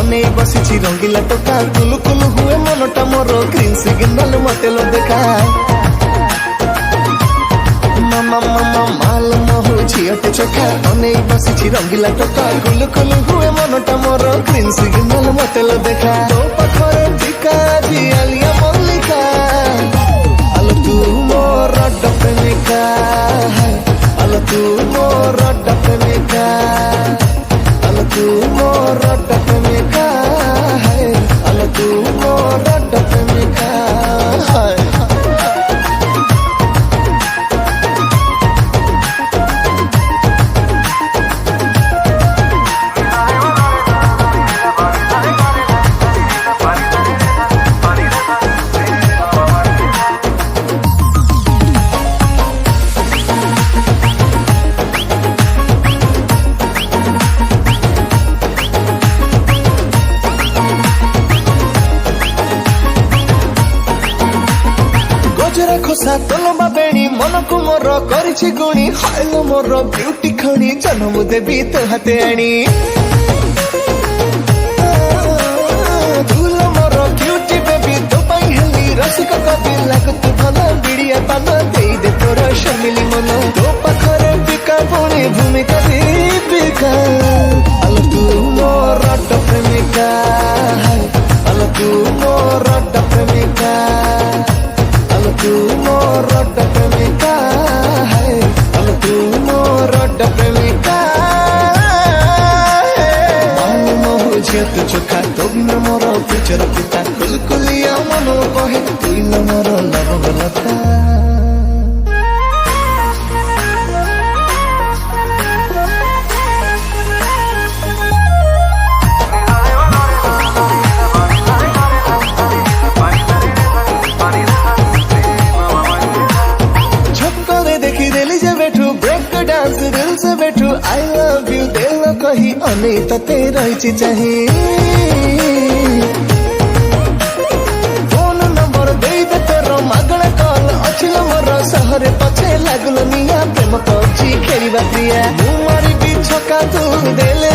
अनेई बसिछि रंगीला टोका कुलु कुलु हुए मनटा मोर ग्रीन सिग्नल मते लो देखा मामा मामा माल महु झियटे चोखा अनेई बसिछि रंगीला टोका कुलु कुलु हुए मनटा मोर ग्रीन सिग्नल मते लो देखा तो पाखरे टिका जियालिया मल्लिका आलो तू मोर प्रेमिका आलो तू मोर प्रेमिका आलो तू मोर प्रेमिका आलो तू मोर प्रेमिका खोसा तोलबा बेणी मन को मोर करिछि गुणी हालो मोर ब्यूटी खणी जन्म देवी तो हाते आनी धूल मोर क्यूटी बेबी तो पाई हेली रसिक कवि लागत भला बिड़िया पान देई दे तोर शमिली मन तो पाखरे बिका पुणी भूमिका दीपिका आलो तू मोर प्रेमिका आलो तू मोर प्रेमिका आलो तू मोर प्रेमिका आलो तू मोर प्रेमिका मानु महु झियत चोखा तो बिना मोर पिचर पिता कुलकुलिया मनो कहे तुई न मोर लवलता डांस दिल से बैठू आई लव यू दिल कही अनेई तते रही चाहिए फोन नंबर दे दे तेरो मागण कॉल अछिल मोर सहरे पछे लागल निया प्रेम पक्षी खेलिबा प्रिया मु मारी भी छका तू देले